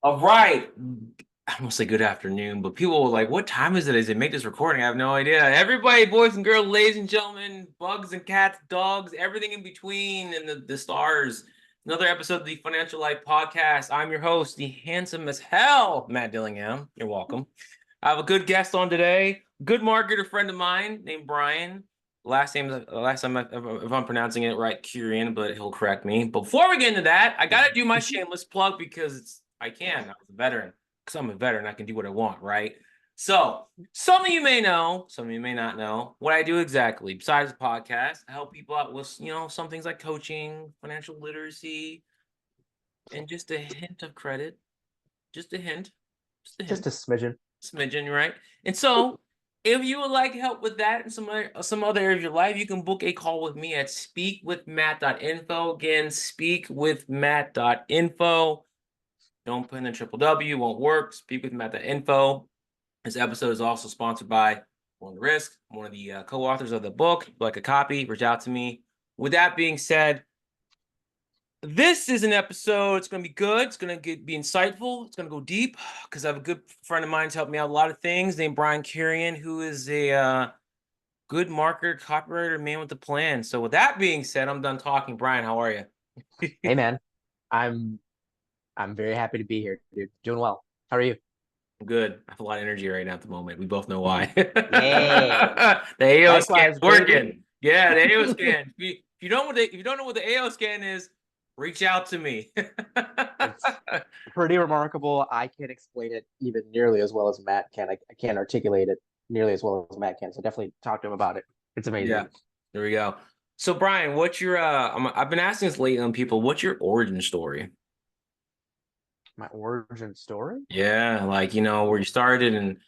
All right. I'm gonna say good afternoon, but people were like, what time is it as they make this recording? I have no idea. Everybody, boys and girls, ladies and gentlemen, bugs and cats, dogs, everything in between, and the stars. Another episode of the Financial Life Podcast. I'm your host, the handsome as hell, Matt Dillingham. You're welcome. I have a good guest on today, good marketer friend of mine named Brian. Last time if I'm pronouncing it right, Kurian, but he'll correct me. But before we get into that, I gotta do my shameless plug because I can. I was a veteran. Because I'm a veteran, I can do what I want, right? So, some of you may know, some of you may not know what I do exactly. Besides the podcast, I help people out with, some things like coaching, financial literacy, and just a hint of credit. Just a hint. Just a Just hint. a smidgen. Smidgen, right? And so, if you would like help with that and some other area of your life, you can book a call with me at speakwithmatt.info. Again, speakwithmatt.info. Don't put in a triple W, won't work. Speakwithmatt.info. This episode is also sponsored by One Risk, one of the co-authors of the book. If you'd like a copy, reach out to me. With that being said, this is an episode. It's going to be good. It's going to be insightful. It's going to go deep because I have a good friend of mine who's helped me out a lot of things named Brian Kurian, who is a good marketer, copywriter, man with a plan. So with that being said, I'm done talking. Brian, how are you? Hey man, I'm I'm very happy to be here, dude. Doing well. How are you? Good. I have a lot of energy right now at the moment. We both know why. Yay. The AO scan's Likewise, working. baby. Yeah, the AO scan. If you don't know what the AO scan is, reach out to me. It's pretty remarkable. I can't explain it even nearly as well as Matt can. I can't articulate it nearly as well as Matt can. So definitely talk to him about it. It's amazing. Yeah, there we go. So Brian, what's your I've been asking this lately on people, what's your origin story? My origin story? Yeah, like where you started and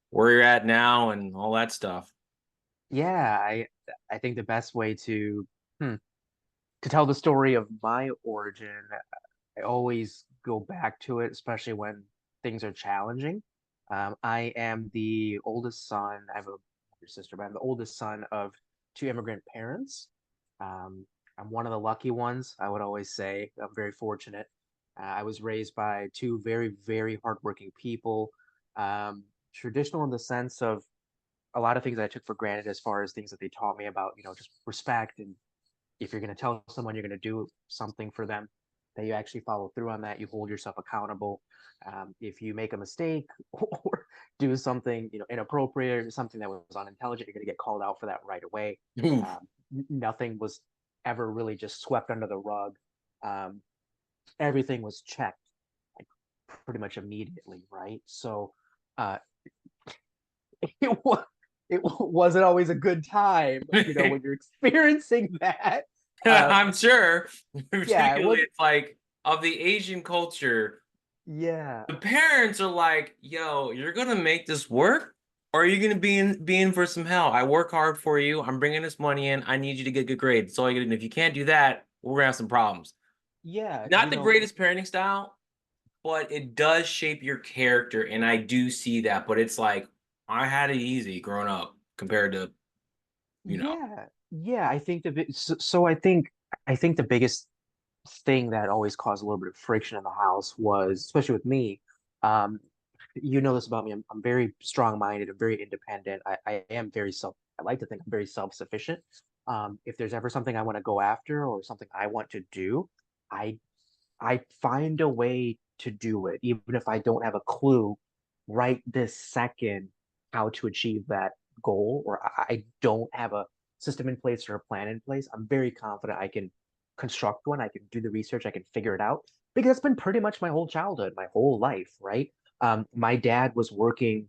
where you're at now and all that stuff. Yeah, I think the best way hmm, to tell the story of my origin, I always go back to it, especially when things are challenging. I am the oldest son. I have a younger sister, but I'm the oldest son of two immigrant parents. Um, I'm one of the lucky ones, I would always say. I'm very fortunate. I was raised by two very, very hardworking people. Traditional in the sense of a lot of things that I took for granted as far as things that they taught me about, just respect, and if you're going to tell someone you're going to do something for them, that you actually follow through on that. You hold yourself accountable. If you make a mistake or do something inappropriate or something that was unintelligent, you're going to get called out for that right away. Oof. Nothing was ever really just swept under the rug. Um, Everything was checked like pretty much immediately, right? So uh, it was it wasn't always a good time, when you're experiencing that. I'm sure. Yeah, it Particularly, was. it's like of the Asian culture, Yeah, the parents are like, "Yo, you're gonna make this work, or are you gonna be in for some hell? I work hard for you. I'm bringing this money in. I need you to get good grades. That's all you get. And if you can't do that, we're gonna have some problems." yeah, Not the greatest parenting style, but it does shape your character, and I do see that. But it's like I had it easy growing up compared to you know. yeah. I think I think the biggest thing that always caused a little bit of friction in the house was, especially with me, um, you know this about me. I'm very strong-minded. I'm very independent. I am very self. I like to think I'm very self-sufficient. If there's ever something I want to go after or something I want to do, I I find a way to do it, even if I don't have a clue right this second how to achieve that goal, or I don't have a system in place or a plan in place. I'm very confident I can construct one. I can do the research. I can figure it out because that's been pretty much my whole childhood, my whole life, right? My dad was working.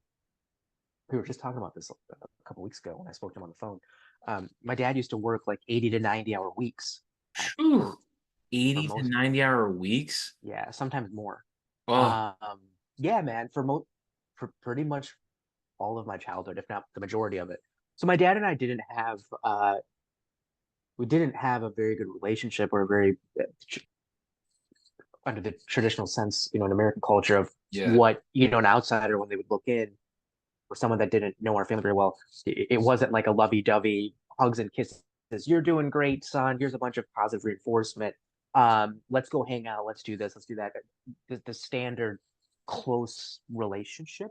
We were just talking about this a couple weeks ago when I spoke to him on the phone. My dad used to work like 80 to 90 hour weeks Whew, for 80 to most, 90 hour weeks. yeah, sometimes more. Oh, Um, yeah, man, for pretty much all of my childhood, if not the majority of it. So my dad and I didn't have a very good relationship, or a very under the traditional sense, in American culture of yeah. what, an outsider, when they would look in, or someone that didn't know our family very well, it wasn't like a lovey-dovey hugs and kisses. You're doing great, son. Here's a bunch of positive reinforcement. Let's go hang out. Let's do this. Let's do that. The standard. close relationship,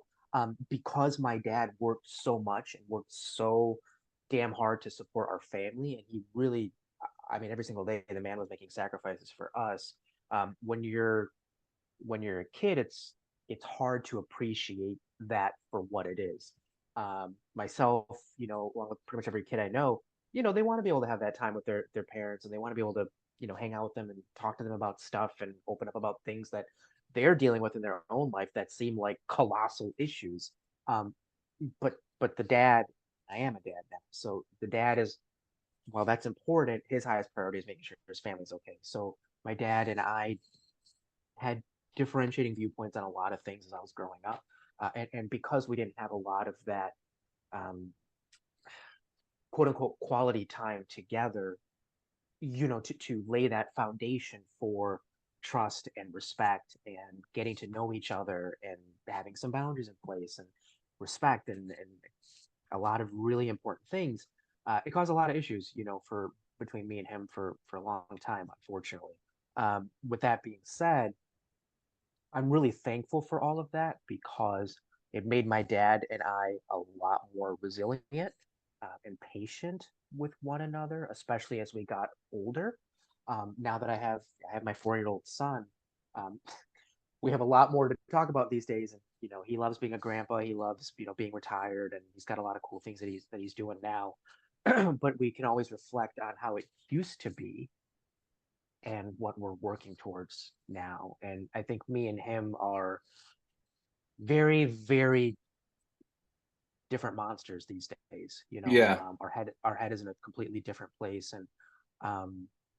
because my dad worked so much and worked so damn hard to support our family, and he really, I mean, every single day the man was making sacrifices for us. When you're a kid, it's hard to appreciate that for what it is. Myself, along with pretty much every kid I know, they want to be able to have that time with their parents, and they want to be able to, hang out with them and talk to them about stuff and open up about things that they're dealing with in their own life that seem like colossal issues. Um, but the dad, I am a dad now, so the dad is, well, that's important. His highest priority is making sure his family's okay. So my dad and I had differentiating viewpoints on a lot of things as I was growing up. And because we didn't have a lot of that um, quote unquote quality time together, to lay that foundation for trust and respect and getting to know each other and having some boundaries in place and respect and a lot of really important things. It caused a lot of issues, for between me and him for a long time, unfortunately. With that being said, I'm really thankful for all of that because it made my dad and I a lot more resilient and patient with one another, especially as we got older. Now that I have my 4-year-old son, um, we have a lot more to talk about these days. And he loves being a grandpa. He loves being retired, and he's got a lot of cool things that he's doing now. But we can always reflect on how it used to be and what we're working towards now. And I think me and him are very, very different monsters these days. Yeah. Our head is in a completely different place, and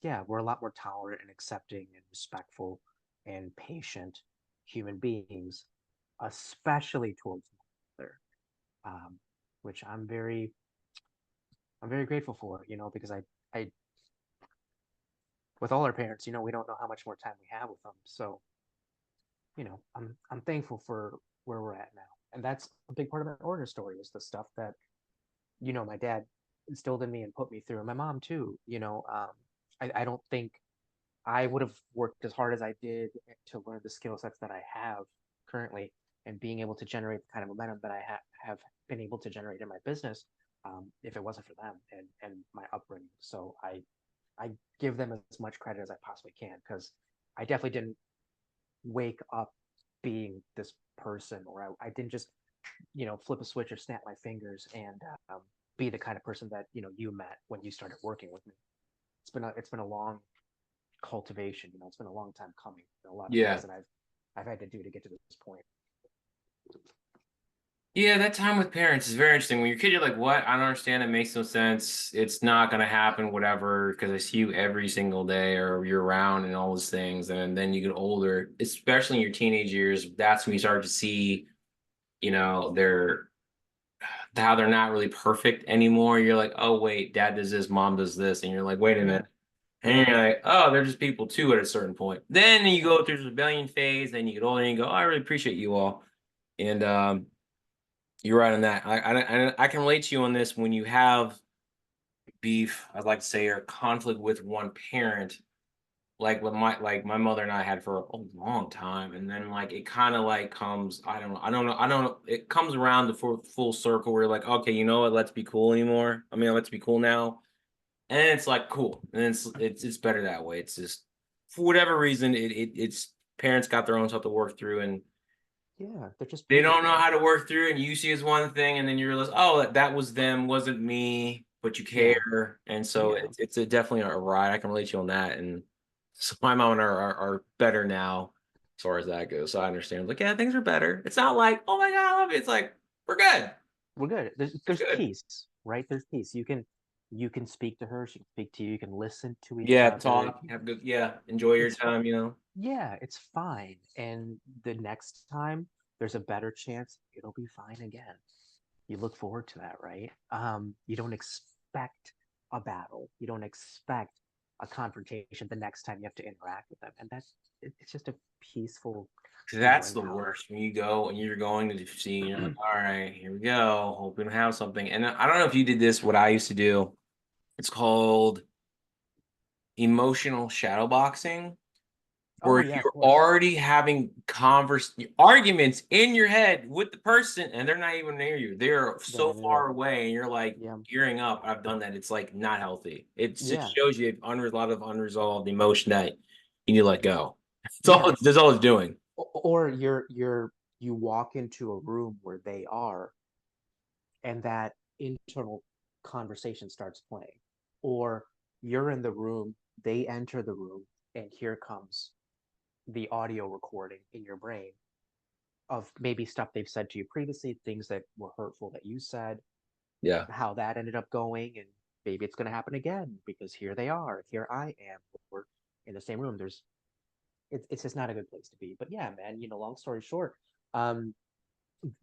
yeah, we're a lot more tolerant and accepting and respectful and patient human beings, especially towards one another, which I'm very grateful for. Because I with all our parents, we don't know how much more time we have with them, so I'm thankful for where we're at now. And that's a big part of my origin story is the stuff that, my dad instilled in me and put me through. And my mom too, I don't think I would have worked as hard as I did to learn the skill sets that I have currently and being able to generate the kind of momentum that I have been able to generate in my business, if it wasn't for them and my upbringing. So I give them as much credit as I possibly can because I definitely didn't wake up being this person, or I didn't just flip a switch or snap my fingers and be the kind of person that you met when you started working with me. It's been a long cultivation. It's been a long time coming. A lot of Yeah. things that I've had to do to get to this point. Yeah, that time with parents is very interesting. When you're a kid, you're like, what? I don't understand. It makes no sense. It's not going to happen, whatever, because I see you every single day or you're around and all those things. And then you get older, especially in your teenage years, that's when you start to see, they're how they're not really perfect anymore. You're like, oh, wait, dad does this, mom does this. And you're like, wait a Yeah, minute. And you're like, oh, they're just people too at a certain point. Then you yeah, go through the rebellion phase, then you get older and you go, oh, I really appreciate you all. And you're right on that. I can relate to you on this when you have beef, I'd like to say, or conflict with one parent, like my mother and I had for a long time, and then like it kind of like comes, I don't know, it comes around the full circle where you're like, okay, you know what, let's be cool anymore. I mean, let's be cool now, and it's like cool, and it's better that way. It's just for whatever reason, it's parents got their own stuff to work through, and yeah. They're just they people, don't know how to work through it, and you see as one thing, and then you realize, oh, that was them, wasn't me, but you Yeah, care, and so yeah, it's definitely a ride. I can relate to you on that, and so my mom and I are better now as far as that goes. So I understand. Like, yeah, things are better. It's not like, oh my God, I love you. It's like we're good. we're good. It's There's good. peace, right? There's peace. You can speak to her. She can speak to you. You can listen to each Yeah, other. talk, have good. Yeah, enjoy your It's fine. time. Yeah, it's fine. And the next time, there's a better chance it'll be fine again. You look forward to that, right? You don't expect a battle. You don't expect a confrontation the next time you have to interact with them, and it's just a peaceful 'Cause that's feeling the now. worst when you go and you're going to see, and you're like, all right, here we go. Hope we don't have something. And I don't know if you did this, what I used to do. It's called emotional shadow boxing. Oh where yeah, of you're course. already having arguments in your head with the person and they're not even near you. They're so Yeah, far away and you're like yeah, gearing up. I've done that. It's like not healthy. It just yeah, shows you a lot of unresolved emotion that you need to let go. yeah. That's all it's doing. Or you walk into a room where they are, and that internal conversation starts playing. Or you're in the room, they enter the room, and here comes the audio recording in your brain of maybe stuff they've said to you previously, things that were hurtful that you said, Yeah. how that ended up going, and maybe it's going to happen again because here they are, here I am, we're in the same room. It's just not a good place to be. But yeah, man, long story short, um,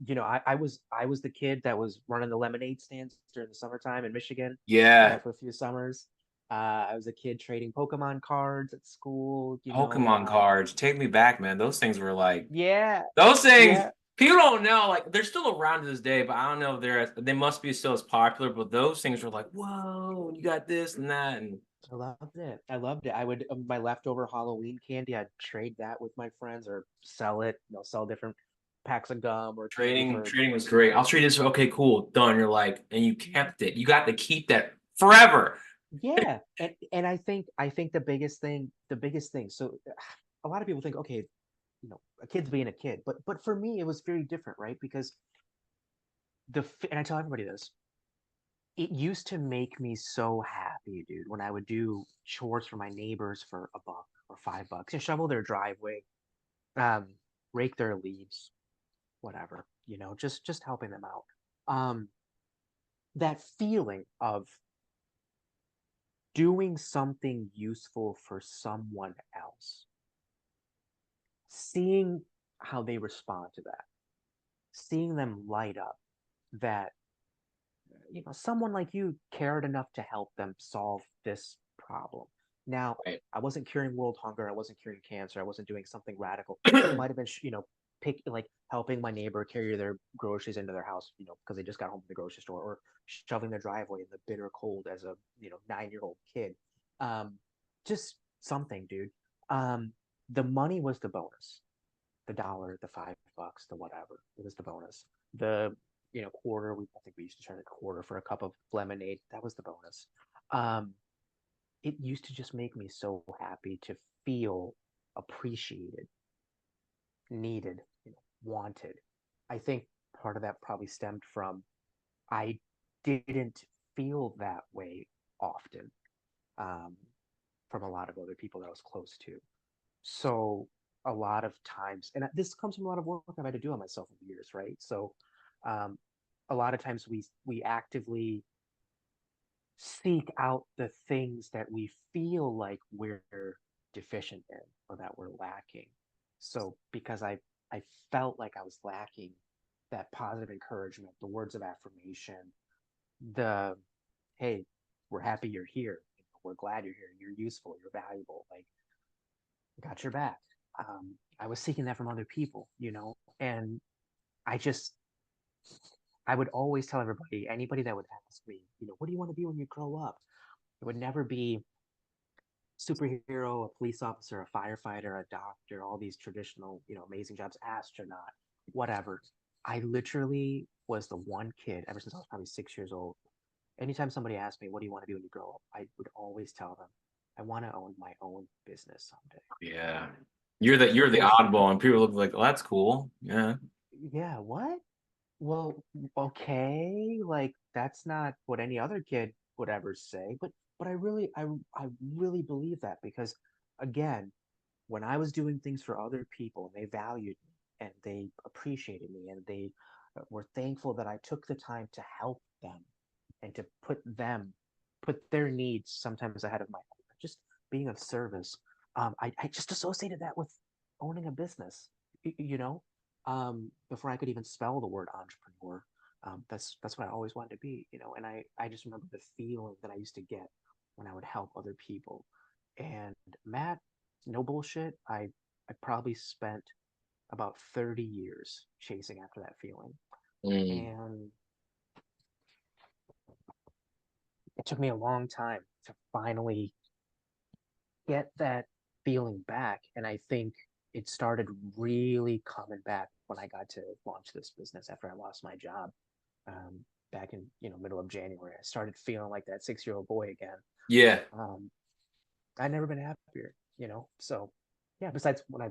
I was the kid that was running the lemonade stands during the summertime in Michigan. Did Yeah. that for a few summers. I was a kid trading Pokemon cards at school. Pokemon cards. Take me back, man. Those things were like Yeah, those things yeah, people don't know. Like they're still around to this day, but I don't know if they must be still as popular. But those things were like, whoa, you got this and that, and I loved it. I loved it. I would my leftover Halloween candy. I'd trade that with my friends or sell it. Sell different packs of gum or candy for. trading was great. I'll trade this. Okay, cool, done. You're like, and you kept it. You got to keep that forever. Yeah, and I think the biggest thing. So a lot of people think, okay, a kid's being a kid, but for me it was very different, right? Because and I tell everybody this, it used to make me so happy, dude, when I would do chores for my neighbors for $1 or $5, and shovel their driveway, um, rake their leaves, whatever, just helping them out. That feeling of doing something useful for someone else, seeing how they respond to that, seeing them light up, that someone like you cared enough to help them solve this problem. Now, Right. I wasn't curing world hunger, I wasn't curing cancer, I wasn't doing something radical. It might have been, pick like helping my neighbor carry their groceries into their house, because they just got home from the grocery store, or shoving their driveway in the bitter cold as a 9-year-old kid. Um, just something, dude. Um, the money was the bonus, the dollar, the $5, the whatever. It was the bonus. The quarter. I think we used to charge a quarter for a cup of lemonade. That was the bonus. Um, it used to just make me so happy to feel appreciated, needed, wanted. I think part of that probably stemmed from I didn't feel that way often, um, from a lot of other people that I was close to. So a lot of times, and this comes from a lot of work I've had to do on myself over the years, right? So um, a lot of times we actively seek out the things that we feel like we're deficient in or that we're lacking. So because I felt like I was lacking that positive encouragement, the words of affirmation, the hey, we're happy you're here. We're glad you're here. You're useful. You're valuable. Like, got your back. I was seeking that from other people, and I just, I would always tell everybody, anybody that would ask me, what do you want to be when you grow up? It would never be superhero, a police officer, a firefighter, a doctor, all these traditional, amazing jobs, astronaut, whatever. I literally was the one kid ever since I was probably 6 years old. Anytime somebody asked me, what do you want to be when you grow up? I would always tell them, I want to own my own business someday. Yeah. You're the Because, oddball, and people look like, oh, that's cool. Yeah. yeah, what? Well, okay, like that's not what any other kid would ever say, but I really believe that because again, when I was doing things for other people and they valued me and they appreciated me and they were thankful that I took the time to help them and to put their needs sometimes ahead of my own, just being of service. I just associated that with owning a business, before I could even spell the word entrepreneur. That's what I always wanted to be, and I just remember the feeling that I used to get when I would help other people. And Matt, no bullshit, I probably spent about 30 years chasing after that feeling. Mm. And it took me a long time to finally get that. feeling back, and I think it started really coming back when I got to launch this business after I lost my job, um, back in, middle of January. I started feeling like that 6-year-old boy again. Yeah. Um, I'd never been happier. So yeah, besides when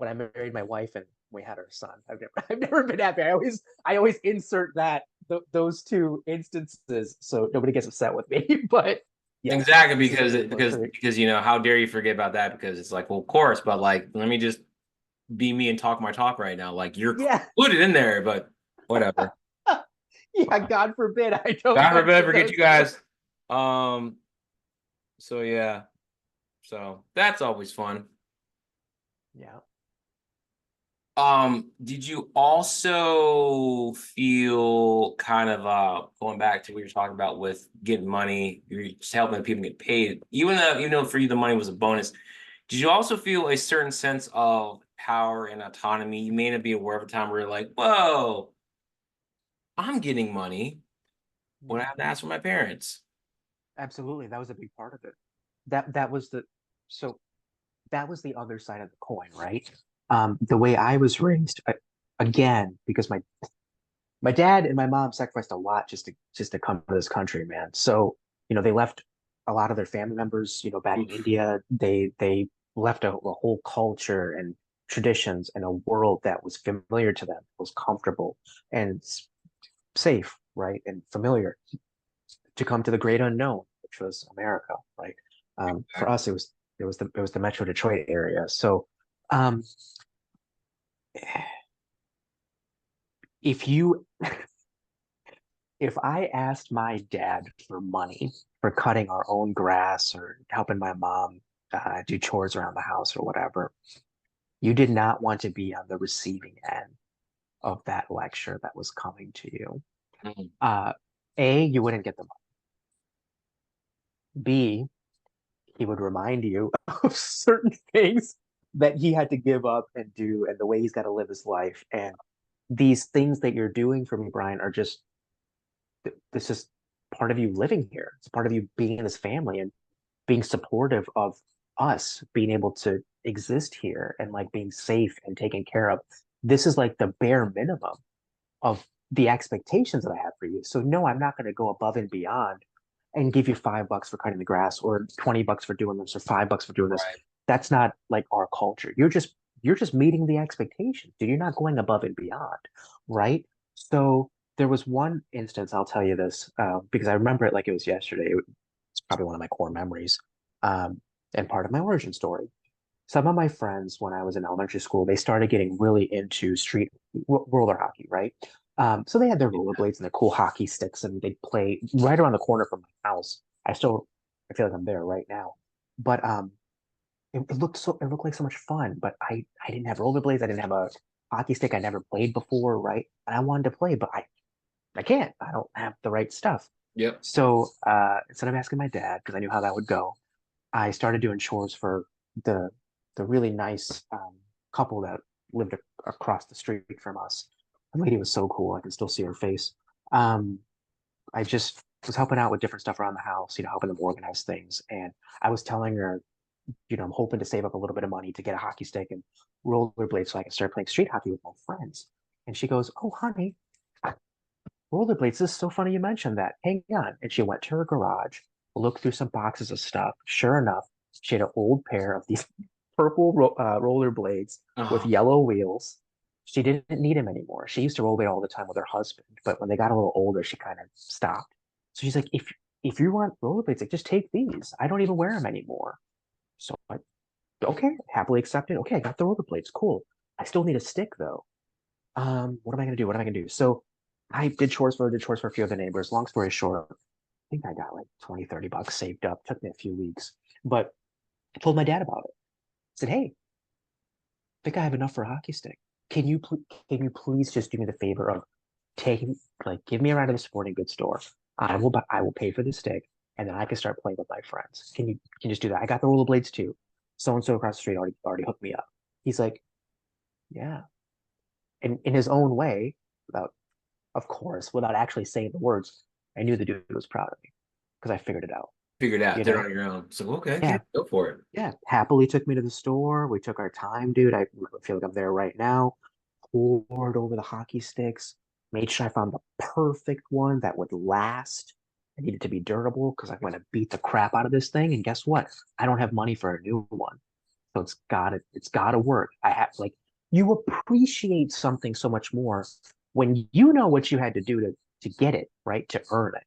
I married my wife and we had our son, I've never been happy. I always insert those two instances so nobody gets upset with me. But yes, Exactly, this is a because great luxury. how dare you forget about that? Because it's like, well, of course, but like, let me just be me and talk my talk right now. Like, you're Yeah. included in there, but whatever. Yeah, God forbid I don't God forbid, mention forget you those two. guys. Um, so yeah, so that's always fun. Yeah. Did you also feel kind of going back to what you're talking about with getting money, you're just helping people get paid, even though for you the money was a bonus, did you also feel a certain sense of power and autonomy? You may not be aware of a time where you're like, whoa, I'm getting money when I Yeah. have to ask for my parents. Absolutely. That was a big part of it. That was the so that was the other side of the coin, right? The way I was raised, again, because my dad and my mom sacrificed a lot just to come to this country, man. So, they left a lot of their family members, back in Oof. India. They left a whole culture and traditions and a world that was familiar to them, was comfortable and safe, right? And familiar, to come to the great unknown, which was America, right? For us, it was the Metro Detroit area. So, um, if you if I asked my dad for money for cutting our own grass or helping my mom do chores around the house or whatever, you did not want to be on the receiving end of that lecture that was coming to you. Mhm. Uh, you wouldn't get the money. B, he would remind you of certain things that he had to give up and do, and the way he's got to live his life. And these things that you're doing for me, Brian, are just this is part of you living here. It's part of you being in this family and being supportive of us being able to exist here and like being safe and taken care of. This is like the bare minimum of the expectations that I have for you. So no, I'm not going to go above and beyond and give you $5 for cutting the grass or $20 for doing this or $5 for doing this. Right. That's not like our culture. You're just meeting the expectations, dude. You're not going above and beyond, right? So there was one instance, I'll tell you this, because I remember it like it was yesterday. It's probably one of my core memories, um, and part of my origin story. Some of my friends, when I was in elementary school, they started getting really into street roller hockey, right? So they had their rollerblades and their cool hockey sticks, and they'd play right around the corner from my house. I feel like I'm there right now. But it looked like so much fun. But I didn't have rollerblades. I didn't have a hockey stick. I never played before, right? And I wanted to play, but I can't. I don't have the right stuff. Yep. So instead of asking my dad, because I knew how that would go, I started doing chores for the the really nice couple that lived across the street from us. The lady was so cool. I can still see her face. Um, I just was helping out with different stuff around the house, helping them organize things. And I was telling her, I'm hoping to save up a little bit of money to get a hockey stick and rollerblades so I can start playing street hockey with my friends. And she goes, "Oh, honey, rollerblades, this is so funny you mentioned that. Hang on." And she went to her garage, looked through some boxes of stuff. Sure enough, she had an old pair of these purple rollerblades with Oh, yellow wheels. She didn't need them anymore. She used to rollerblade all the time with her husband, but when they got a little older, she kind of stopped. So she's like, if you want rollerblades, like just take these. I don't even wear them anymore. So I, okay, happily accepted. Okay, I got the rollerblades. Cool. I still need a stick though. What am I gonna do? What am I gonna do? So I did chores for a few of the neighbors. Long story short, I think I got like 20, $30 saved up. Took me a few weeks. But I told my dad about it. I said, "Hey, I think I have enough for a hockey stick. Can you please just do me the favor of taking give me around to the sporting goods store. I will pay for the stick and then I can start playing with my friends. Can you just do that? I got the rollerblades too. So and so across the street already hooked me up." He's like, "Yeah." And in his own way, without of course, without actually saying the words, I knew the dude was proud of me because I figured it out. Figured out, you did it know? on your own. So okay, yeah, Yeah, go for it. yeah. Happily took me to the store. We took our time, dude. I feel like I'm there right now. Poured over the hockey sticks, made sure I found the perfect one that would last. I needed to be durable because I'm going to beat the crap out of this thing. And guess what? I don't have money for a new one. So it's gotta work. I have like you appreciate something so much more when you know what you had to do to get it, right? To earn it.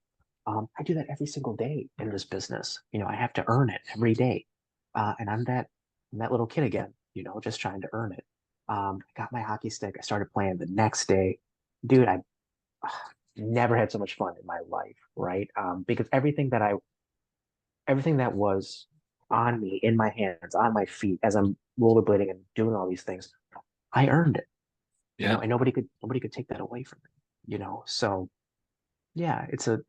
I do that every single day in this business. I have to earn it every day. And I'm that little kid again, just trying to earn it. I got my hockey stick. I started playing the next day. Dude, I never had so much fun in my life, right? Because everything that was on me, in my hands, on my feet, as I'm rollerblading and doing all these things, I earned it, Yeah. and nobody could take that away from me, So yeah, it's a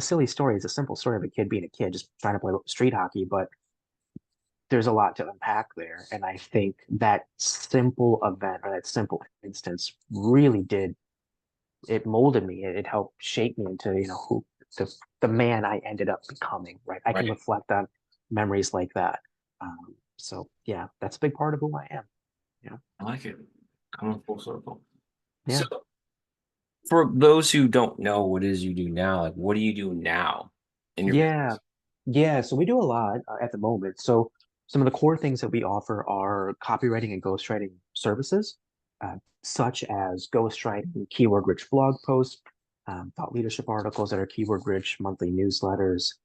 silly story. It's a simple story of a kid being a kid, just trying to play street hockey, but there's a lot to unpack there. And I think that simple event or that simple instance really did it molded me. It helped shape me into, who the man I ended up becoming, right? I can Right. reflect on memories like that. So yeah, that's a big part of who I am. Yeah. I like it. Coming full circle. So Yeah. for those who don't know what it is you do now, like what do you do now in your Yeah. business? Yeah. So we do a lot at the moment. So some of the core things that we offer are copywriting and ghostwriting services, such as ghostwriting, keyword-rich blog posts, thought leadership articles that are keyword-rich, monthly newsletters.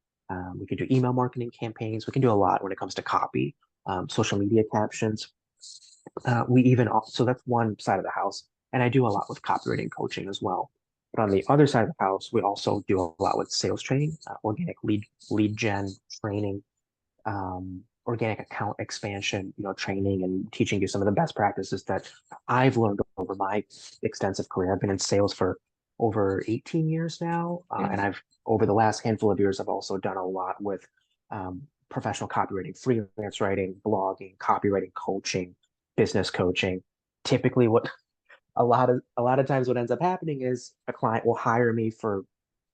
We can do email marketing campaigns. We can do a lot when it comes to copy, social media captions. So that's one side of the house, and I do a lot with copywriting coaching as well. But on the other side of the house, we also do a lot with sales training, organic lead gen training, organic account expansion, training and teaching you some of the best practices that I've learned over my extensive career. I've been in sales for over 18 years now, and Mhm. I've over the last handful of years, I've also done a lot with professional copywriting, freelance writing, blogging, copywriting coaching, business coaching. Typically, what a lot of times what ends up happening is a client will hire me for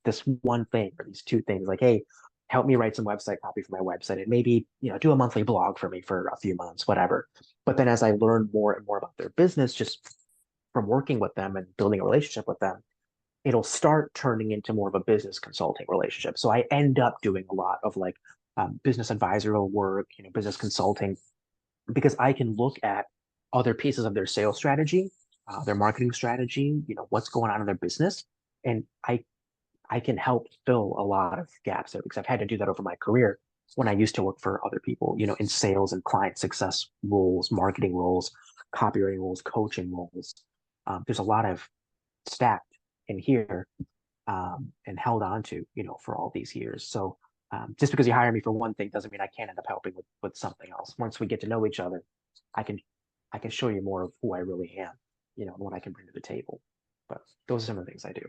this one thing or these two things like, hey, help me write some website copy for my website and maybe, do a monthly blog for me for a few months, whatever. But then as I learn more and more about their business, just from working with them and building a relationship with them, it'll start turning into more of a business consulting relationship. So I end up doing a lot of like business advisorial work, business consulting, because I can look at other pieces of their sales strategy, their marketing strategy, what's going on in their business, and I can help fill a lot of gaps there because I've had to do that over my career when I used to work for other people, in sales and client success roles, marketing roles, copywriting roles, coaching roles. There's a lot of stacked in here and held on to, for all these years. So just because you hire me for one thing doesn't mean I can't end up helping with something else. Once we get to know each other, I can I can show you more of who I really am, and what I can bring to the table. But those are some of the things I do.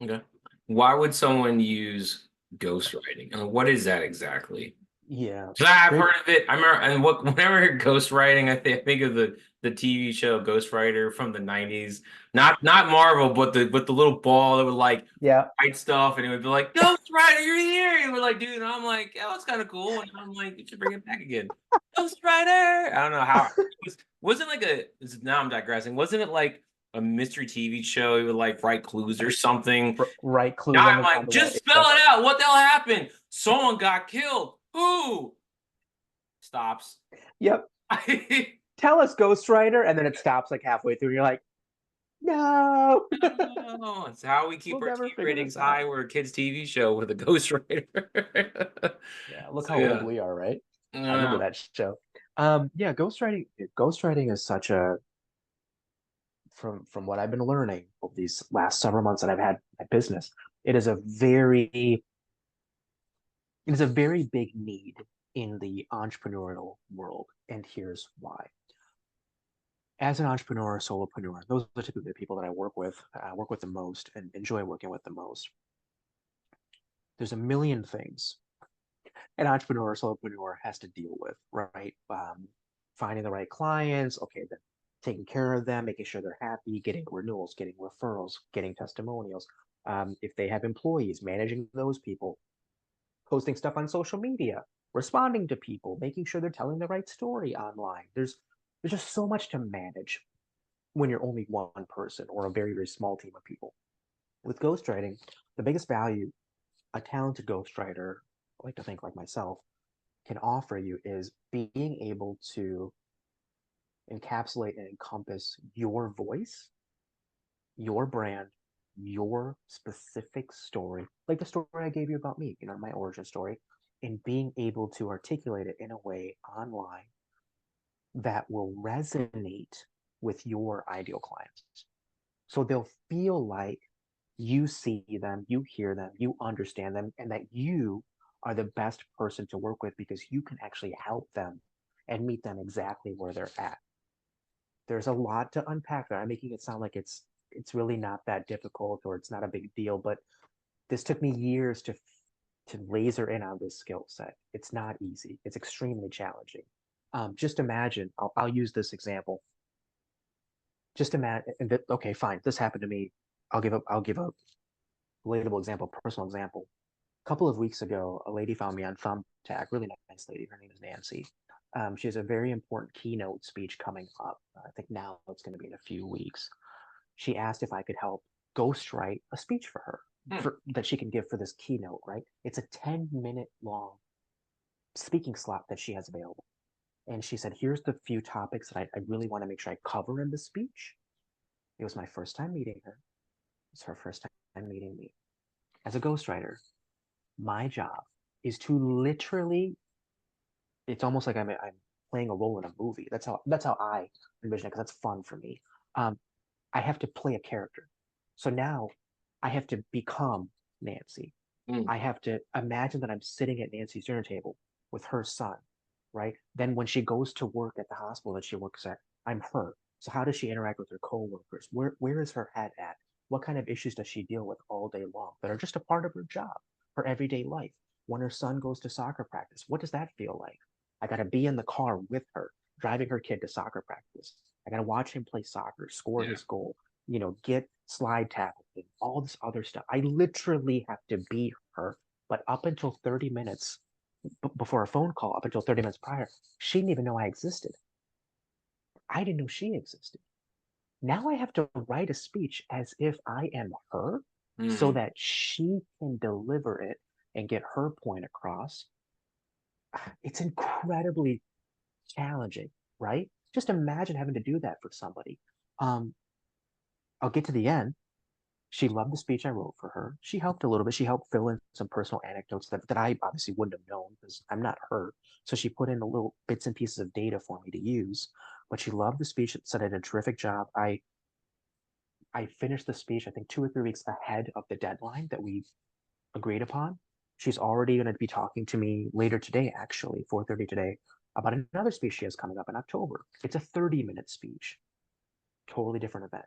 Okay. Why would someone use ghostwriting? And what is that exactly? Yeah, So I've great. heard of it. I remember, and whenever I hear ghostwriting, I think of the TV show Ghostwriter from the 90s. Not Marvel, but the little ball that would like Yeah. write stuff, and it would be like, Ghostwriter, you're here. And we're like, dude, and I'm like, oh, it's kind of cool. And I'm like, you should bring it back again. Ghostwriter. I don't know how. Wasn't like now I'm digressing. Wasn't it like a mystery TV show? He would like write clues or something. Write Now clues on I'm the like, wall. just spell Yeah. it out. What the hell happened? Someone got killed. Who? Stops. Yep. Tell us, Ghostwriter, and then it stops like halfway through. And you're like, no, No, it's how we we'll keep our never T figure ratings this out. high. We're a kids' TV show with a ghostwriter. Yeah, look So how old yeah, we are, right? I remember yeah, that show. Yeah, ghostwriting is such a from what I've been learning over these last several months that I've had my business, it is a very it is a very big need in the entrepreneurial world, and here's why. As an entrepreneur or solopreneur, those are typically the people that I work with the most, and enjoy working with the most. There's a million things an entrepreneur or solopreneur has to deal with, right? Finding the right clients, okay, then taking care of them, making sure they're happy, getting renewals, getting referrals, getting testimonials. If they have employees, managing those people. posting stuff on social media, responding to people, making sure they're telling the right story online. There's just so much to manage when you're only one person or a very, very small team of people. With ghostwriting, the biggest value a talented ghostwriter, I like to think like myself, can offer you is being able to encapsulate and encompass your voice, your brand, your specific story, like the story I gave you about me, my origin story, and being able to articulate it in a way online that will resonate with your ideal clients. So they'll feel like you see them, you hear them, you understand them, and that you are the best person to work with because you can actually help them and meet them exactly where they're at. There's a lot to unpack there. I'm making it sound like it's really not that difficult or it's not a big deal, but this took me years to laser in on this skill set. It's not easy. It's extremely challenging. Just imagine. I'll use this example. Just imagine. Okay, fine. This happened to me. I'll give a relatable example, personal example. A couple of weeks ago, a lady found me on Thumbtack, really nice lady. Her name is Nancy. She has a very important keynote speech coming up. I think now it's going to be in a few weeks. She asked if I could help ghostwrite a speech for her Hmm. that she can give for this keynote, right? It's a 10-minute long speaking slot that she has available. And she said, here's the few topics that I really want to make sure I cover in the speech. It was my first time meeting her. It's her first time meeting me. As a ghostwriter, my job is to literally, it's almost like I'm playing a role in a movie. That's how I envision it because that's fun for me. Um, I have to play a character. So now I have to become Nancy. Mm. I have to imagine that I'm sitting at Nancy's dinner table with her son, right? Then when she goes to work at the hospital that she works at, I'm her. So how does she interact with her coworkers? Where is her head at? What kind of issues does she deal with all day long that are just a part of her job, her everyday life? When her son goes to soccer practice, what does that feel like? I got to be in the car with her, driving her kid to soccer practice. I got to watch him play soccer, score Yeah. his goal, get slide tackle and all this other stuff. I literally have to be her. But up until 30 minutes before a phone call, up until 30 minutes prior, she didn't even know I existed. I didn't know she existed. Now I have to write a speech as if I am her so Mm. that she can deliver it and get her point across. It's incredibly challenging, right? Just imagine having to do that for somebody. Um, I'll get to the end. She loved the speech I wrote for her. She helped a little bit. She helped fill in some personal anecdotes that I obviously wouldn't have known because I'm not her. So she put in a little bits and pieces of data for me to use. But she loved the speech, said I did a terrific job. I finished the speech, I think 2 or 3 weeks ahead of the deadline that we agreed upon. She's already going to be talking to me later today, actually, 4:30 today, about another speech she has coming up in October. It's a 30-minute speech, totally different event.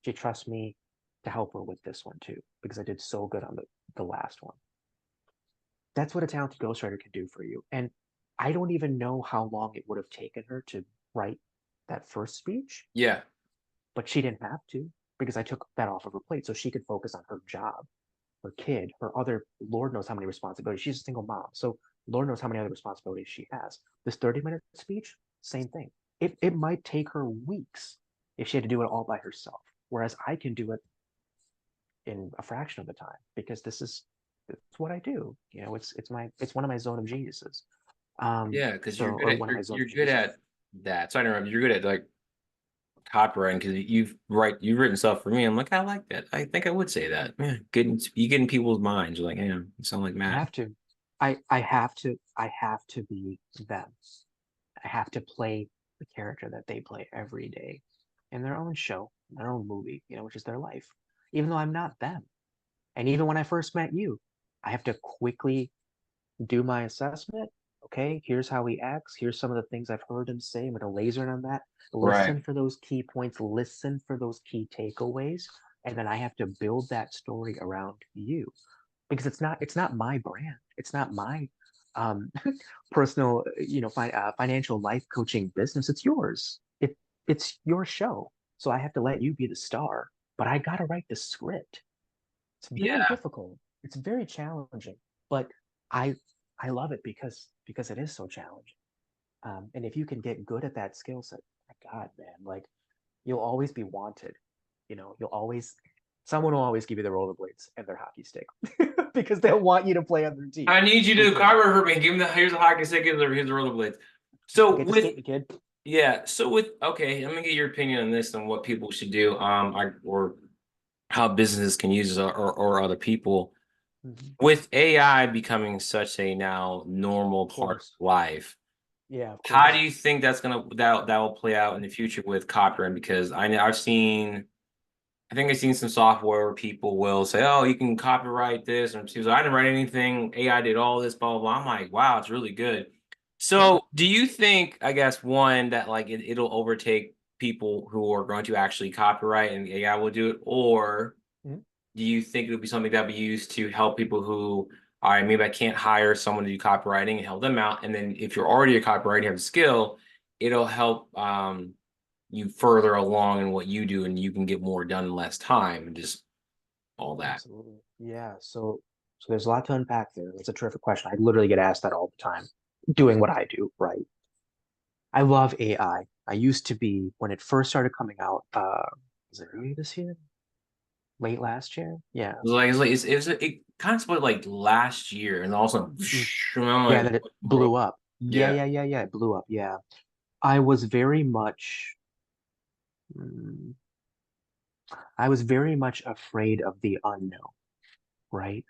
She trusts me to help her with this one too, because I did so good on the last one. That's what a talented ghostwriter can do for you. And I don't even know how long it would have taken her to write that first speech, Yeah. but she didn't have to because I took that off of her plate so she could focus on her job, her kid, her other, Lord knows how many responsibilities. She's a single mom. So Lord knows how many other responsibilities she has. This 30-minute speech, same thing. It might take her weeks if she had to do it all by herself. Whereas I can do it in a fraction of the time because it's what I do. It's one of my zone of geniuses. Yeah, because So or one of my zone of you're good genius. at that. So I don't remember you're good at like copywriting because you've written stuff for me. I'm like, I like that. I think I would say that. Yeah, you get in people's minds. You're like, yeah, you sound like I Matt. have to. I have to be them. I have to play the character that they play every day in their own show, their own movie, which is their life. Even though I'm not them. And even when I first met you, I have to quickly do my assessment. Okay, here's how he acts. Here's some of the things I've heard him say. I'm going to laser in on that. Right. Listen for those key points. Listen for those key takeaways. And then I have to build that story around you because it's not my brand. It's not my um, personal, financial life coaching business. It's yours. It's your show. So I have to let you be the star, but I got to write the script. It's very Yeah. difficult. It's very challenging, but I I love it because it is so challenging. And if you can get good at that skill set, my God, man, like you'll always be wanted. You'll always someone will always give you the rollerblades and their hockey stick because they'll want you to play on their team. I need you to Because copyright for me. Give him the here's a hockey stick. Here's the rollerblades. So get to with skate, kid. yeah, so with okay, I'm gonna get your opinion on this and what people should do. Or how businesses can use it or other people Mhm. with AI becoming such a now normal Of part of course. life. Yeah, of How do course. you think that will play out in the future with copyright? Because I know I think I've seen some software where people will say, "Oh, you can copyright this," and people say, "I didn't write anything. AI did all this." Blah blah blah. I'm like, "Wow, it's really good." Yeah. So, do you think, I guess, one that like it'll overtake people who are going to actually copyright and AI will do it, or Mhm. do you think it'll be something that will be used to help people who, all right, maybe I can't hire someone to do copywriting and help them out, and then if you're already a copywriter, you have a skill, it'll help you further along in what you do, and you can get more done in less time, and just all that. Absolutely. Yeah. So there's a lot to unpack there. That's a terrific question. I literally get asked that all the time, doing what I do, right? I love AI. I used to be when it first started coming out, was it early this year? Late last year? Yeah. It kind of split like last year, and also, Mm. I'm Yeah, like, that it blew up. Yeah, yeah, yeah, yeah, yeah. It blew up. Yeah. I was very much, mm, I was very much afraid of the unknown, right?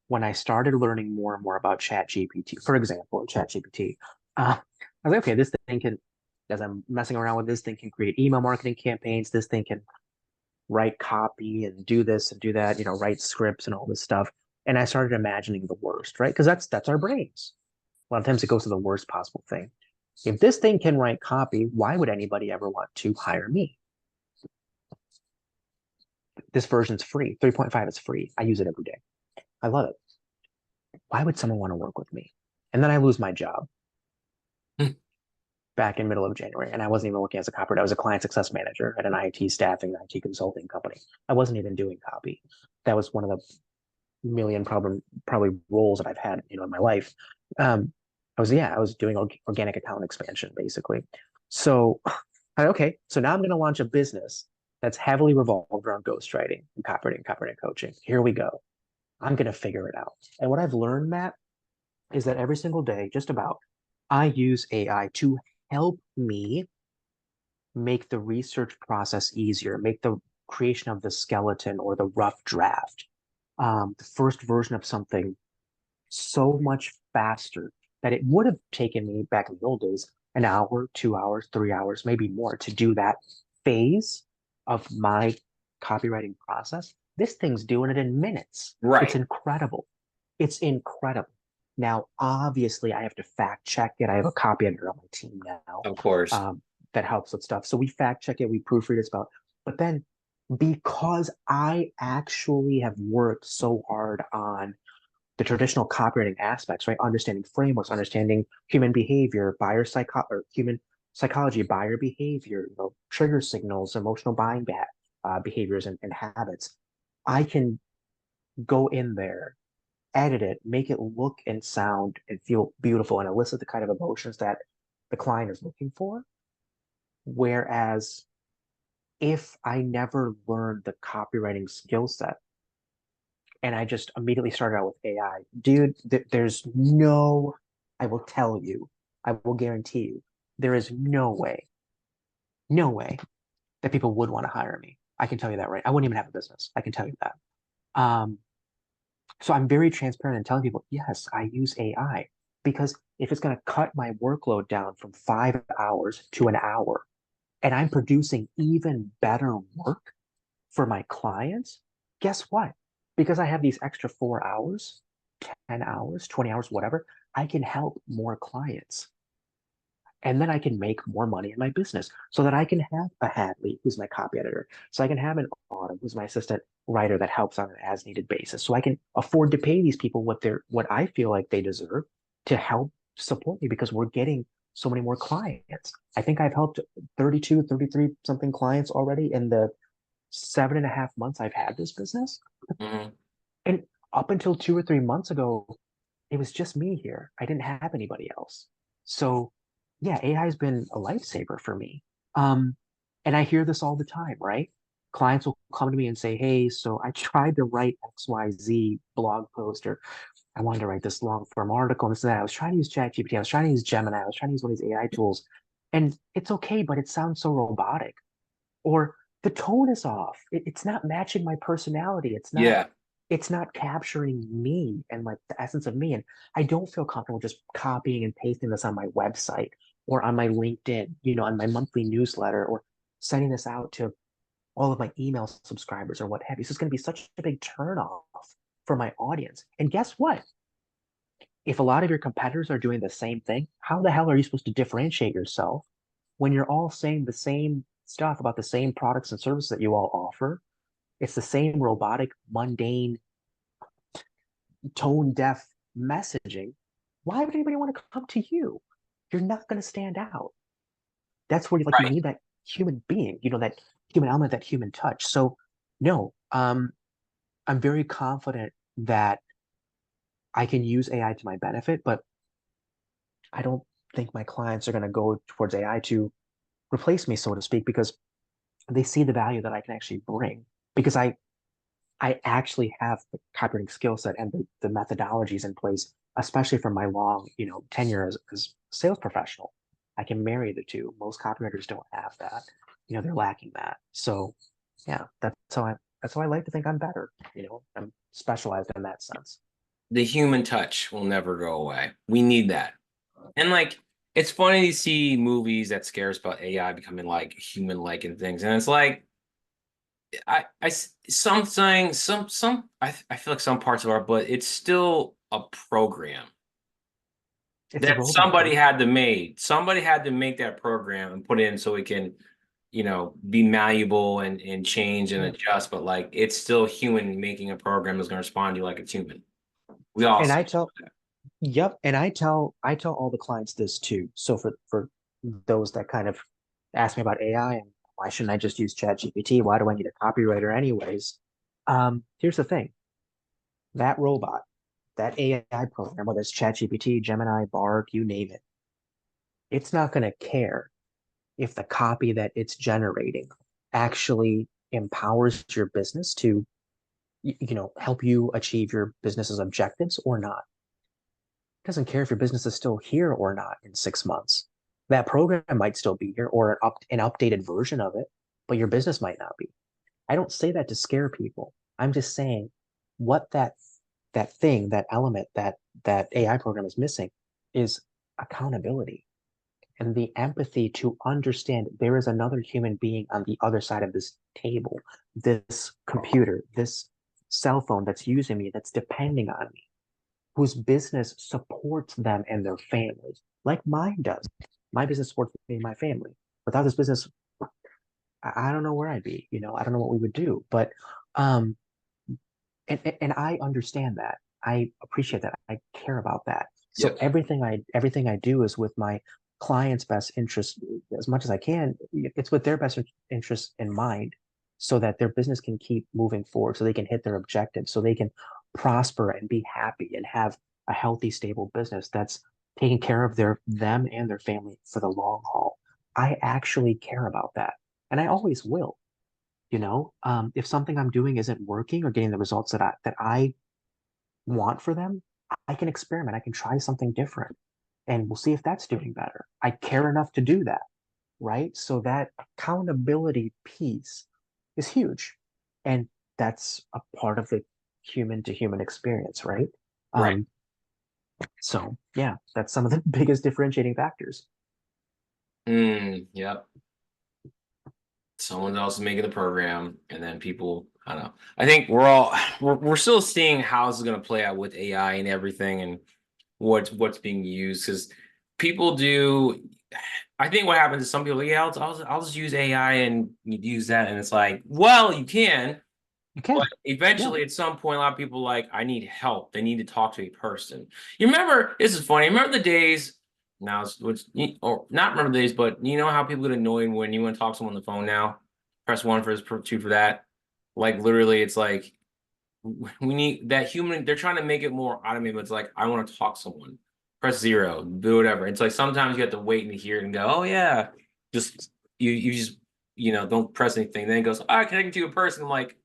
When I started learning more and more about ChatGPT, for example, ChatGPT, I was like, okay, this thing can, as I'm messing around with this thing, can create email marketing campaigns. This thing can write copy and do this and do that, write scripts and all this stuff. And I started imagining the worst, right? Because that's our brains. A lot of times it goes to the worst possible thing. If this thing can write copy, why would anybody ever want to hire me? This version's free. 3.5 is free. I use it every day. I love it. Why would someone want to work with me? And then I lose my job back in middle of January. And I wasn't even working as a copywriter. I was a client success manager at an IT staffing, IT consulting company. I wasn't even doing copy. That was one of the million probably roles that I've had, in my life. I was doing organic account expansion basically. So, okay, so now I'm going to launch a business that's heavily revolved around ghostwriting and copywriting coaching. Here we go. I'm going to figure it out. And what I've learned, Matt, is that every single day, just about, I use AI to help me make the research process easier, make the creation of the skeleton or the rough draft, the first version of something so much faster that it would have taken me back in the old days an hour, 2 hours, 3 hours, maybe more to do that phase of my copywriting process. This thing's doing it in minutes. It's right, incredible. It's incredible. Now, obviously, I have to fact check it. I have a copy editor on my team now, of course, um, that helps with stuff. So we fact check it, we proofread it about. But then, because I actually have worked so hard on the traditional copywriting aspects, right? Understanding frameworks, understanding human behavior, human psychology, buyer behavior, trigger signals, emotional buying behaviors and habits. I can go in there, edit it, make it look and sound and feel beautiful and elicit the kind of emotions that the client is looking for. Whereas if I never learned the copywriting skill set and I just immediately started out with AI, dude, there's no, I will tell you, I will guarantee you, there is no way that people would want to hire me. I can tell you that, right? I wouldn't even have a business. I can tell you that. Um, So I'm very transparent in telling people, yes, I use AI because if it's going to cut my workload down from 5 hours to an hour, and I'm producing even better work for my clients, guess what? Because I have these extra 4 hours, 10 hours, 20 hours, whatever, I can help more clients. And then I can make more money in my business so that I can have a Hadley, who's my copy editor. So I can have an Autumn, who's my assistant writer that helps on an as needed basis. So I can afford to pay these people what I feel like they deserve to help support me because we're getting so many more clients. I think I've helped 32, 33 something clients already in the 7.5 months I've had this business. hmm And up until 2 or 3 months ago, it was just me here. I didn't have anybody else. So yeah, AI has been a lifesaver for me. Um, and I hear this all the time, right? Clients will come to me and say, "Hey, so I tried to write XYZ blog post, or I wanted to write this long form article and this and that. I was trying to use ChatGPT, I was trying to use Gemini, I was trying to use one of these AI tools, and it's okay, but it sounds so robotic." Or the tone is off. It's not matching my personality. Yeah. It's not capturing me and like the essence of me. And I don't feel comfortable just copying and pasting this on my website or on my LinkedIn, on my monthly newsletter, or sending this out to all of my email subscribers or what have you. So it's going to be such a big turnoff for my audience. And guess what? If a lot of your competitors are doing the same thing, how the hell are you supposed to differentiate yourself when you're all saying the same stuff about the same products and services that you all offer? It's the same robotic, mundane, tone deaf messaging. Why would anybody want to come to you? You're not going to stand out. That's where you Right. need that human being, that human element, that human touch. So no, I'm very confident that I can use AI to my benefit, but I don't think my clients are going to go towards AI to replace me, so to speak, because they see the value that I can actually bring. Because I actually have the copywriting skill set and the methodologies in place, especially from my long, tenure as a sales professional. I can marry the two. Most copywriters don't have that. They're lacking that. So yeah, that's how I like to think I'm better. I'm specialized in that sense. The human touch will never go away. We need that. And like, it's funny to see movies that scare us about AI becoming like human-like and things. And it's like, something, I feel like some parts of art, but it's still a program It's a that robot, dude. somebody had to make that program and put it in so it can, be malleable and change and Yeah. adjust. But like, it's still human making a program that's going to respond to you like it's human. We all And see I tell Yep, and I tell all the clients this too. So for those that kind of ask me about AI and why shouldn't I just use ChatGPT? Why do I need a copywriter anyways? Here's the thing. That robot, that AI program, whether it's ChatGPT, Gemini, Bard, you name it, it's not going to care if the copy that it's generating actually empowers your business to, help you achieve your business's objectives or not. Doesn't care if your business is still here or not in 6 months. That program might still be here or an updated version of it, but your business might not be. I don't say that to scare people. I'm just saying what that thing, that element, that AI program is missing is accountability and the empathy to understand there is another human being on the other side of this table, this computer, this cell phone that's using me, that's depending on me, whose business supports them and their families, like mine does. My business supports me and my family. Without this business, I don't know where I'd be. I don't know what we would do. But um, and I understand that. I appreciate that. I care about that. So Yep. everything I do is with my client's best interest as much as I can. It's with their best interest in mind, so that their business can keep moving forward, so they can hit their objectives, so they can prosper and be happy and have a healthy, stable business that's taking care of them and their family for the long haul. I actually care about that, and I always will. If something I'm doing isn't working or getting the results that I want for them, I can experiment. I can try something different, and we'll see if that's doing better. I care enough to do that, right? So that accountability piece is huge, and that's a part of the human to human experience, right? Right. Um, so yeah, that's some of the biggest differentiating factors. Yep. Someone else is making the program, and then people, I don't know. I think we're still seeing how this is going to play out with AI and everything, and what's being used, because people do. I think what happens is some people, yeah, I'll just use AI and use that, and it's like, well, you can, You but can, yeah, eventually at some point, a lot of people like, I need help. They need to talk to a person. You remember? This is funny. Remember the days? Now, or not remember the days, but you know how people get annoyed when you want to talk to someone on the phone now? Press one for this, two for that. Like literally, it's like we need that human. They're trying to make it more automated. But it's like, I want to talk to someone. Press zero, do whatever. It's like sometimes you have to wait and hear it and go, oh yeah, just you just don't press anything. Then it goes, I connecting to a person. I'm like,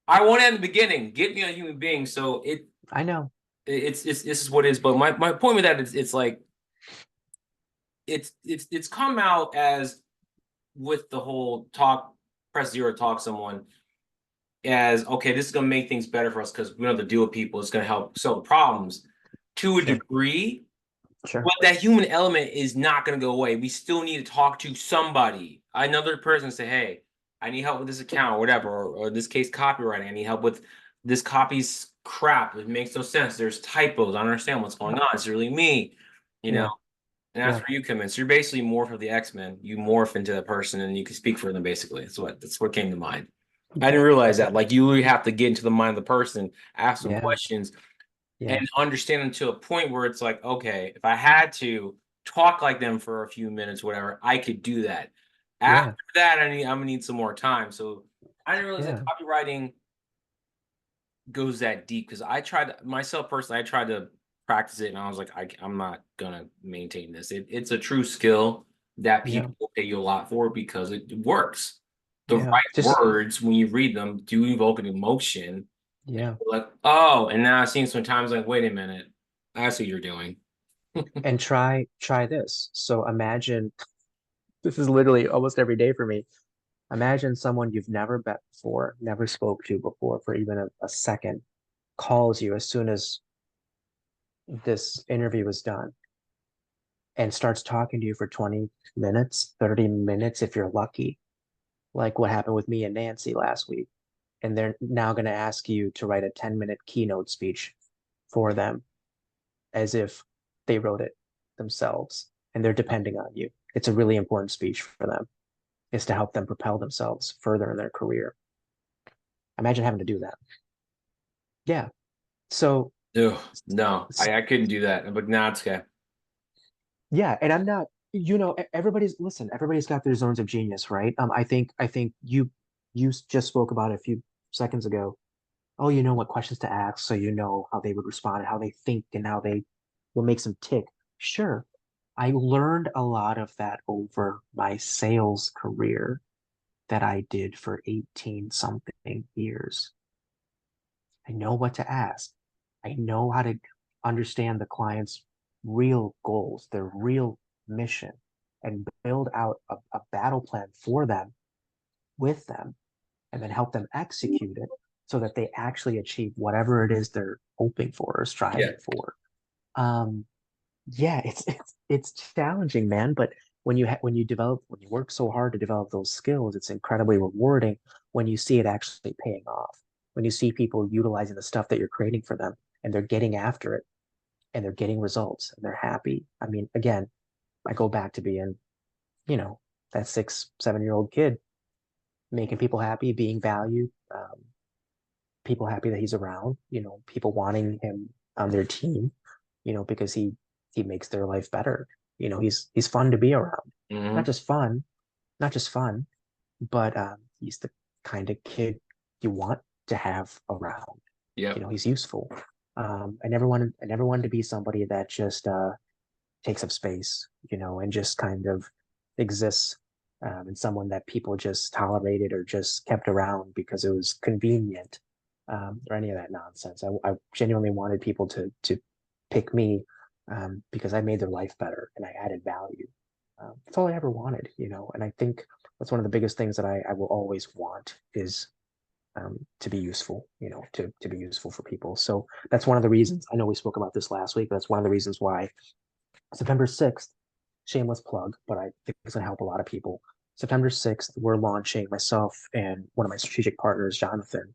I want it in the beginning. Get me a human being. So I know. it's this is what it is. But my point with that is it's like it's come out as with the whole talk, press zero, talk someone as okay, this is gonna make things better for us because we don't have to deal with people. It's gonna help solve problems to a Sure. degree, Sure. but that human element is not gonna go away. We still need to talk to somebody, another person, say, hey, I need help with this account or whatever, or in this case, copywriting. I need help with this copy's crap. It makes no sense. There's typos. I don't understand what's going on. It's really me, you know. Yeah. And that's Yeah. where you come in. So you're basically morph of the X-Men. You morph into that person and you can speak for them basically. That's what came to mind. I didn't realize that. Like you really have to get into the mind of the person, ask them Yeah. questions, and Yeah. understand them to a point where it's like, okay, if I had to talk like them for a few minutes, whatever, I could do that. After Yeah. that, I'm gonna need some more time. So I didn't realize that Yeah. copywriting goes that deep because I tried myself personally, I tried to practice it and I was like, I'm not gonna maintain this. It's a true skill that Yeah. people will pay you a lot for because it works. The Yeah. right Just words when you read them do evoke an emotion. And yeah. you're like, oh, and now I've seen sometimes like, wait a minute, that's what you're doing. And try this. So imagine this is literally almost every day for me. Imagine someone you've never met before, never spoke to before for even a second, calls you as soon as this interview is done and starts talking to you for 20 minutes, 30 minutes if you're lucky, like what happened with me and Nancy last week. And they're now going to ask you to write a 10-minute keynote speech for them as if they wrote it themselves and they're depending on you. It's a really important speech for them. Is to help them propel themselves further in their career. Imagine having to do that. Yeah. So, Ugh, no, I couldn't do that. But now it's okay. yeah, and I'm not, everybody's listen, everybody's got their zones of genius, right? I think you just spoke about it a few seconds ago. Oh, you know what questions to ask, so you know how they would respond and how they think and how they what makes them tick. Sure. I learned a lot of that over my sales career that I did for 18 something years. I know what to ask. I know how to understand the client's real goals, their real mission, and build out a battle plan for them with them, and then help them execute it so that they actually achieve whatever it is they're hoping for or Yeah. striving for. Um, yeah, it's challenging, man. But when you work so hard to develop those skills, it's incredibly rewarding when you see it actually paying off. When you see people utilizing the stuff that you're creating for them and they're getting after it and they're getting results and they're happy. I mean, again, I go back to being, that 6, 7 year old kid making people happy, being valued, people happy that he's around, people wanting him on their team, because he makes their life better. He's fun to be around. Not Hmm. just fun, not just fun, but he's the kind of kid you want to have around. Yep. He's useful. I never wanted to be somebody that just takes up space, and just kind of exists, and someone that people just tolerated or just kept around because it was convenient, or any of that nonsense. I genuinely wanted people to pick me, because I made their life better and I added value. That's all I ever wanted, and I think that's one of the biggest things that I will always want is, to be useful, to be useful for people. So that's one of the reasons. I know we spoke about this last week, but that's one of the reasons why September 6th, shameless plug, but I think it's going to help a lot of people. September 6th, we're launching, myself and one of my strategic partners, Jonathan.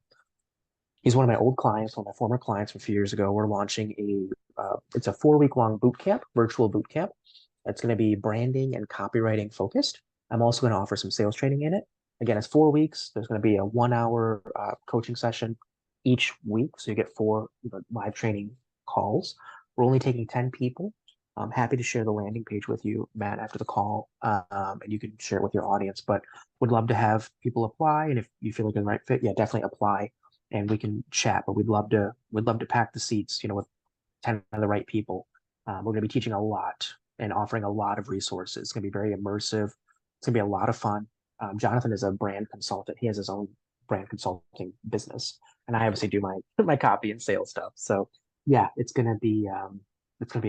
He's one of my old clients, one of my former clients from a few years ago. We're launching it's a 4 week long boot camp, virtual boot camp. It's going to be branding and copywriting focused. I'm also going to offer some sales training in it. Again, it's 4 weeks. There's going to be a 1 hour coaching session each week. So you get four live training calls. We're only taking 10 people. I'm happy to share the landing page with you, Matt, after the call, and you can share it with your audience. But would love to have people apply. And if you feel like you're the right fit, yeah, definitely apply and we can chat. But we'd love to pack the seats, with 10 of the right people. We're going to be teaching a lot and offering a lot of resources. It's going to be very immersive. It's going to be a lot of fun. Jonathan is a brand consultant. He has his own brand consulting business, and I obviously do my my copy and sales stuff. So yeah, it's going to be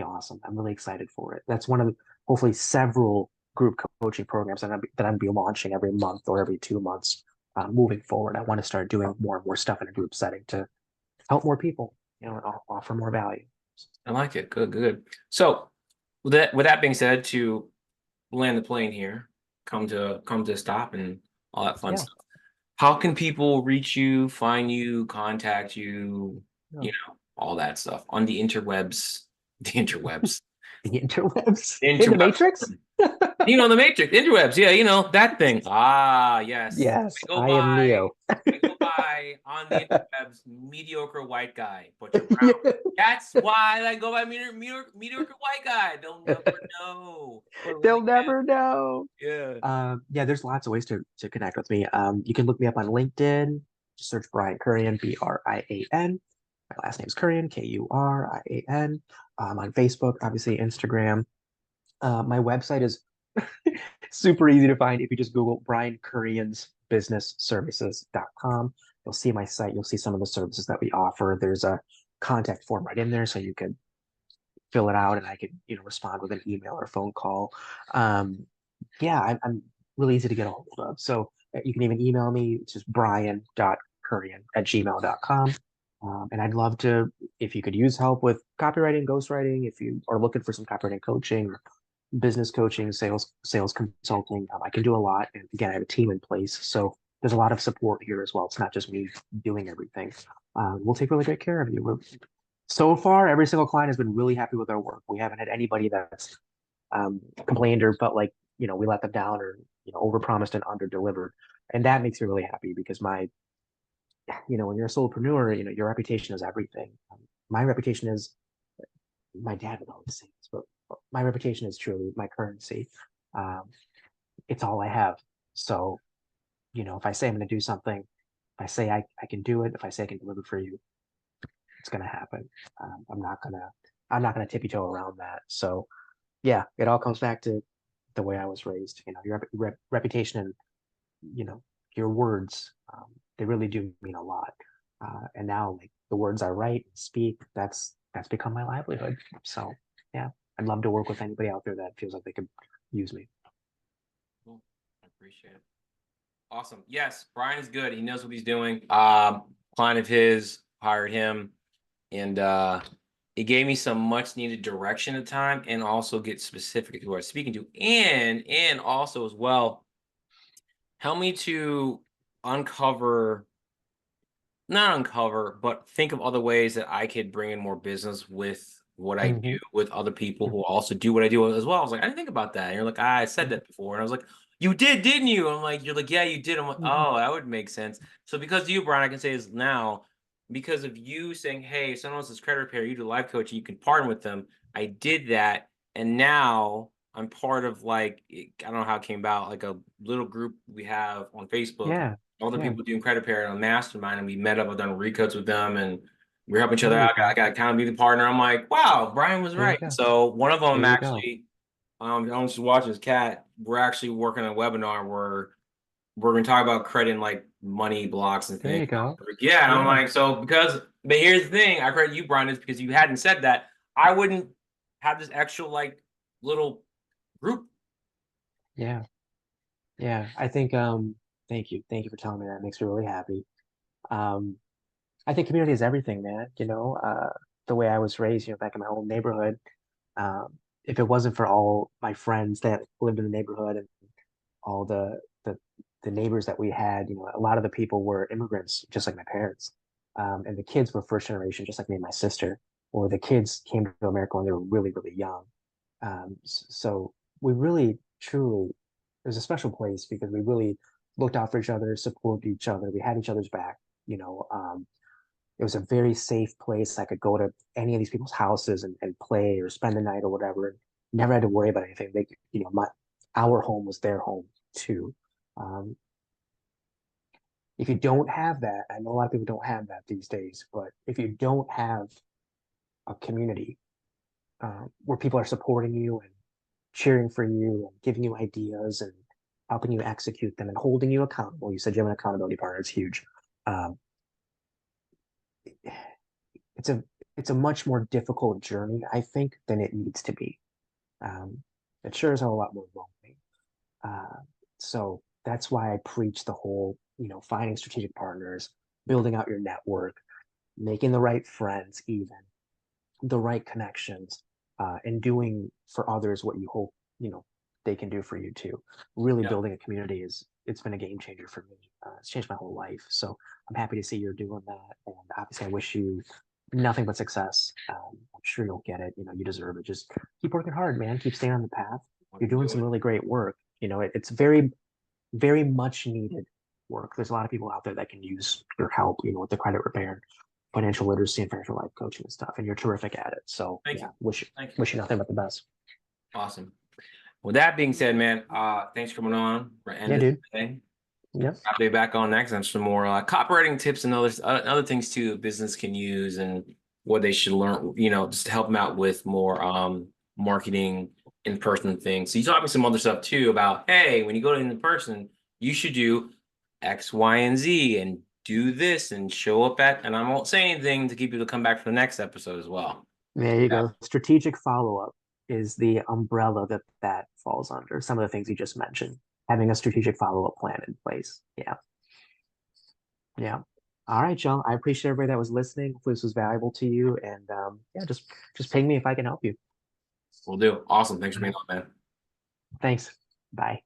awesome. I'm really excited for it. That's one of the, hopefully several group coaching programs that I'm be launching every month or every 2 months moving forward. I want to start doing more and more stuff in a group setting to help more people, and offer more value. I like it. Good, good. So with that being said, to land the plane here, come to a stop and all that fun Yeah. stuff. How can people reach you, find you, contact you, Yeah. all that stuff on the interwebs, the interwebs, The interwebs in the interwebs. Matrix. The Matrix, interwebs. Yeah, that thing. Ah, yes. Yes, I am Neo. I go by on the interwebs, mediocre white guy, but you're Yeah. brown. That's why I go by mediocre white guy. They'll never know what They'll really never know. is. Yeah, there's lots of ways to connect with me. You can look me up on LinkedIn. Just search Brian Kurian, Brian. My last name's Kurian, Kurian. On Facebook, obviously Instagram. My website is super easy to find if you just Google Brian Kurian's Business Services.com. You'll see my site. You'll see some of the services that we offer. There's a contact form right in there, so you can fill it out, and I could respond with an email or phone call. Um, yeah, I'm really easy to get a hold of. So you can even email me. It's just brian.kurian@gmail.com. And I'd love to, if you could use help with copywriting, ghostwriting, if you are looking for some copywriting coaching, or business coaching, sales consulting. I can do a lot. And again, I have a team in place. So there's a lot of support here as well. It's not just me doing everything. We'll take really great care of you. So far, every single client has been really happy with our work. We haven't had anybody that's complained or felt like, we let them down, or, overpromised and underdelivered. And that makes me really happy because when you're a solopreneur, your reputation is everything. My reputation is, my dad would always say this, but my reputation is truly my currency. Um, it's all I have. So, if I say I'm going to do something, if I say I can do it, if I say I can deliver for you, it's going to happen. I'm not gonna tippy toe around that. So yeah, it all comes back to the way I was raised. Your reputation and you know your words, they really do mean a lot. And now, like, the words I write and speak, that's become my livelihood. So yeah, I'd love to work with anybody out there that feels like they could use me. Cool. I appreciate it. Awesome. Yes, Brian is good. He knows what he's doing. Client of his hired him, and it gave me some much needed direction at the time, and also get specific to who I was speaking to, and also as well help me to uncover, not uncover, but think of other ways that I could bring in more business with what I do Hmm. with other people who also do what I do as well. I was like, I didn't think about that. And you're like, I said that before. And I was like, you did, didn't you? I'm like, you're like, yeah, you did. I'm like, Hmm. oh, that would make sense. So because of you, Brian, I can say is now, because of you saying, hey, if someone else is credit repair, you do life coaching, you can partner with them. I did that. And now I'm part of, like, I don't know how it came about, like a little group we have on Facebook, Yeah, other yeah. people doing credit repair and a mastermind, and we met up, I've done recodes with them, and we're helping each other There you out. I go. got accountability partner. I'm like, wow, Brian was There you right. go. So one of them There you go. actually, I'm just watching his cat. We're actually working on a webinar where we're going to talk about credit and like money blocks and There things. you go. Yeah, and I'm Yeah. like, so but here's the thing, I credit you, Brian, is because you hadn't said that, I wouldn't have this extra like little group. Yeah. Yeah. I think thank you. Thank you for telling me that. It makes me really happy. Um I think community is everything, man. The way I was raised, back in my old neighborhood, if it wasn't for all my friends that lived in the neighborhood and all the neighbors that we had, a lot of the people were immigrants, just like my parents. And the kids were first generation, just like me and my sister, or the kids came to America when they were really, really young. So we really, truly, it was a special place because we really looked out for each other, supported each other. We had each other's back. It was a very safe place. I could go to any of these people's houses and play or spend the night or whatever. And never had to worry about anything. Our home was their home too. Um, If you don't have that, I know a lot of people don't have that these days, but if you don't have a community where people are supporting you and cheering for you and giving you ideas and helping you execute them and holding you accountable. You said you have an accountability partner. It's huge. Um, it's a it's a much more difficult journey, I think, than it needs to be. Um, it sure is a lot more lonely. Uh, so that's why I preach the whole, finding strategic partners, building out your network, making the right friends, even the right connections, and doing for others what you hope, they can do for you too. Really Yeah. building a community it's been a game changer for me. It's changed my whole life. So I'm happy to see you're doing that. And obviously I wish you nothing but success. I'm sure you'll get it. You deserve it. Just keep working hard, man. Keep staying on the path. I You're can doing do some it. really great work. It's very, very much needed work. There's a lot of people out there that can use your help, with the credit repair, financial literacy, and financial life coaching and stuff. And you're terrific at it. So Thank yeah, you. wish Thank you. wish you nothing but the best. Awesome. With that being said, man, thanks for coming on. We're Yeah, ending dude. today. Yep. I'll be back on next and some more copywriting tips and other things too a business can use and what they should learn, just to help them out with more marketing in person things. So you taught me some other stuff too about, hey, when you go to in person, you should do X, Y, and Z and do this and show up and I won't say anything to keep you to come back for the next episode as well. There you Yeah. go. Strategic follow-up is the umbrella that falls under some of the things you just mentioned. Having a strategic follow-up plan in place. Yeah. Yeah. All right, John. I appreciate everybody that was listening. Hopefully this was valuable to you. And yeah, just ping me if I can help you. We'll do. Awesome. Thanks for All being right. on, man. Thanks. Bye.